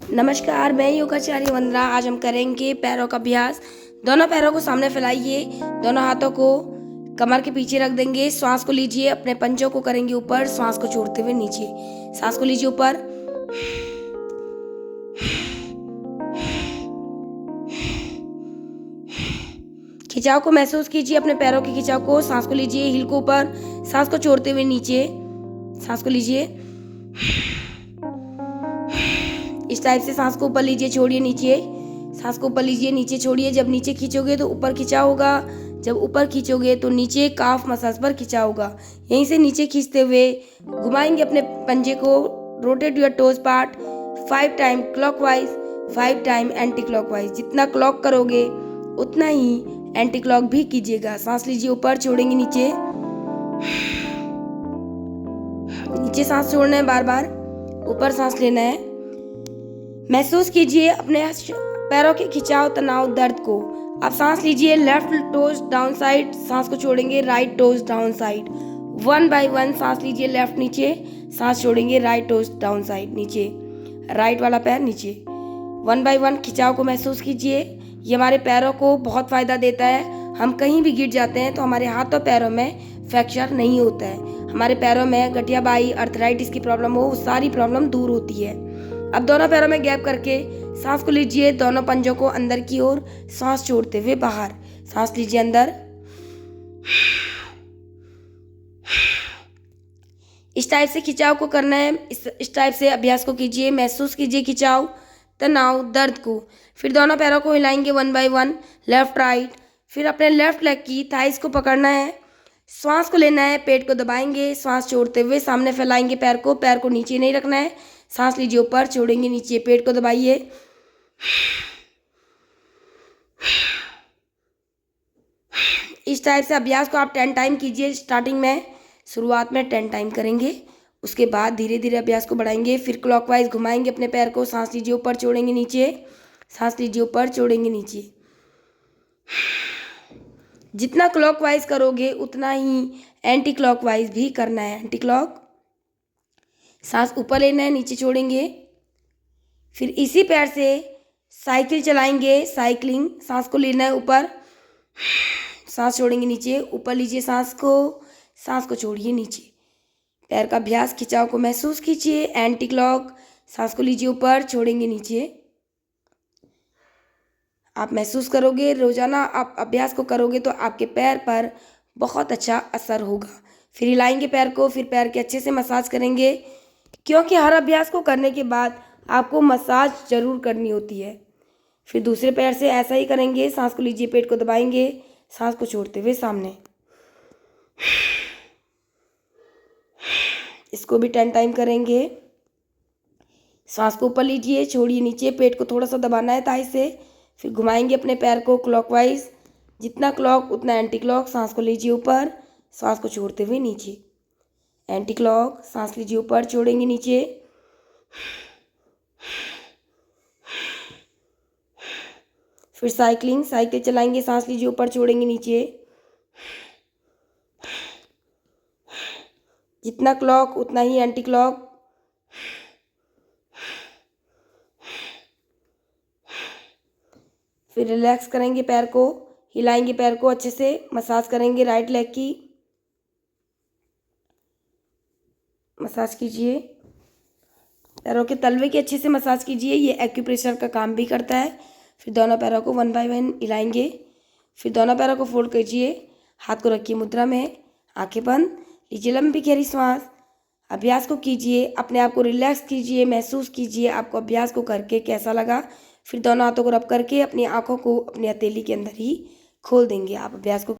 नमस्कार, मैं योगाचार्य वंदना। आज हम करेंगे पैरों का अभ्यास। दोनों पैरों को सामने फैलाइए, दोनों हाथों को कमर के पीछे रख देंगे। श्वास को लीजिए, अपने पंजों को करेंगे ऊपर, श्वास को छोड़ते हुए नीचे। सांस को लीजिए ऊपर, खिंचाव को महसूस कीजिए, अपने पैरों के खिंचाव को। सांस को लीजिए, हील को ऊपर, सांस को छोड़ते हुए नीचे। सांस को लीजिए, इस टाइप से सांस को ऊपर लीजिए, छोड़िए नीचे। सांस को ऊपर लीजिए, नीचे छोड़िए। जब नीचे खींचोगे तो ऊपर खिंचाव होगा, जब ऊपर खींचोगे तो नीचे काफ मसाज पर खिंचाव होगा। यहीं से नीचे खींचते हुए घुमाएंगे अपने पंजे को। Rotate your toes part 5 time clockwise, 5 time anti clockwise. जितना क्लॉक करोगे उतना ही एंटी क्लॉक भी कीजिएगा। सांस लीजिए ऊपर, छोड़ेंगे नीचे। नीचे सांस छोड़ना है, बार बार ऊपर सांस लेना है। महसूस कीजिए अपने पैरों के खिंचाव, तनाव, दर्द को। अब सांस लीजिए, लेफ्ट टोज डाउन साइड, सांस को छोड़ेंगे, right toes down side. 1 by 1 सांस लीजिए, लेफ्ट नीचे, सांस छोड़ेंगे, राइट टोज डाउन साइड नीचे, राइट वाला पैर नीचे। 1 बाय 1 खिंचाव को महसूस कीजिए। ये हमारे पैरों को बहुत फायदा देता है। हम कहीं भी गिर जाते हैं तो हमारे हाथों पैरों में फ्रैक्चर नहीं होता है। हमारे पैरों में गठियाबाई, अर्थराइटिस की प्रॉब्लम हो, सारी प्रॉब्लम दूर होती है। अब दोनों पैरों में गैप करके सांस को लीजिए, दोनों पंजों को अंदर की ओर, सांस छोड़ते हुए बाहर। सांस लीजिए अंदर, इस टाइप से खिंचाव को करना है। इस टाइप से अभ्यास को कीजिए। महसूस कीजिए खिंचाव, तनाव, दर्द को। फिर दोनों पैरों को हिलाएंगे 1 बाय 1, लेफ्ट राइट। फिर अपने लेफ्ट लेग की थाइस को पकड़ना है, श्वास को लेना है, पेट को दबाएंगे, श्वास छोड़ते हुए सामने फैलाएंगे पैर को नीचे नहीं रखना है। सांस लीजिए ऊपर, छोड़ेंगे नीचे, पेट को दबाइए। इस टाइप से अभ्यास को आप 10 टाइम कीजिए। स्टार्टिंग में, शुरुआत में 10 टाइम करेंगे, उसके बाद धीरे धीरे अभ्यास को बढ़ाएंगे। फिर क्लॉकवाइज घुमाएंगे अपने पैर को। सांस लीजिए ऊपर, छोड़ेंगे नीचे, सांस लीजिए ऊपर, छोड़ेंगे नीचे। जितना क्लॉकवाइज करोगे उतना ही एंटी क्लॉकवाइज भी करना है। एंटी क्लॉक, सांस ऊपर लेना है, नीचे छोड़ेंगे। फिर इसी पैर से साइकिल चलाएंगे, साइकिलिंग। सांस को लेना है ऊपर, सांस छोड़ेंगे नीचे, ऊपर लीजिए सांस को छोड़िए नीचे। पैर का अभ्यास, खिंचाव को महसूस कीजिए। एंटी क्लॉक, सांस को लीजिए ऊपर, छोड़ेंगे नीचे। आप महसूस करोगे, रोजाना आप अभ्यास को करोगे तो आपके पैर पर बहुत अच्छा असर होगा। फिर हिलाएंगे पैर को, फिर पैर के अच्छे से मसाज करेंगे, क्योंकि हर अभ्यास को करने के बाद आपको मसाज जरूर करनी होती है। फिर दूसरे पैर से ऐसा ही करेंगे। सांस को लीजिए, पेट को दबाएंगे, सांस को छोड़ते हुए सामने। इसको भी 10 टाइम करेंगे। सांस को ऊपर लीजिए, छोड़िए नीचे, पेट को थोड़ा सा दबाना है थाई से। फिर घुमाएंगे अपने पैर को क्लॉकवाइज, जितना क्लॉक उतना एंटी क्लॉक। सांस को लीजिए ऊपर, सांस को छोड़ते हुए नीचे, एंटी क्लॉक। सांस लीजिए ऊपर, छोड़ेंगे नीचे। फिर साइकिलिंग, साइकिल चलाएंगे, सांस लीजिए ऊपर, छोड़ेंगे नीचे। जितना क्लॉक उतना ही एंटी क्लॉक। फिर रिलैक्स करेंगे पैर को, हिलाएंगे पैर को, अच्छे से मसाज करेंगे। राइट लेग की मसाज कीजिए, पैरों के तलवे की अच्छे से मसाज कीजिए। ये एक्यूप्रेशर का काम भी करता है। फिर दोनों पैरों को 1 बाय 1 हिलाएंगे। फिर दोनों पैरों को फोल्ड कीजिए, हाथ को रखिए मुद्रा में, आंखें बंद, लीजिए लंबी गहरी सांस। अभ्यास को कीजिए, अपने आप को रिलैक्स कीजिए, महसूस कीजिए आपको अभ्यास को करके कैसा लगा। फिर दोनों हाथों को रब करके अपनी आंखों को अपनी हथेली के अंदर ही खोल देंगे। आप अभ्यास को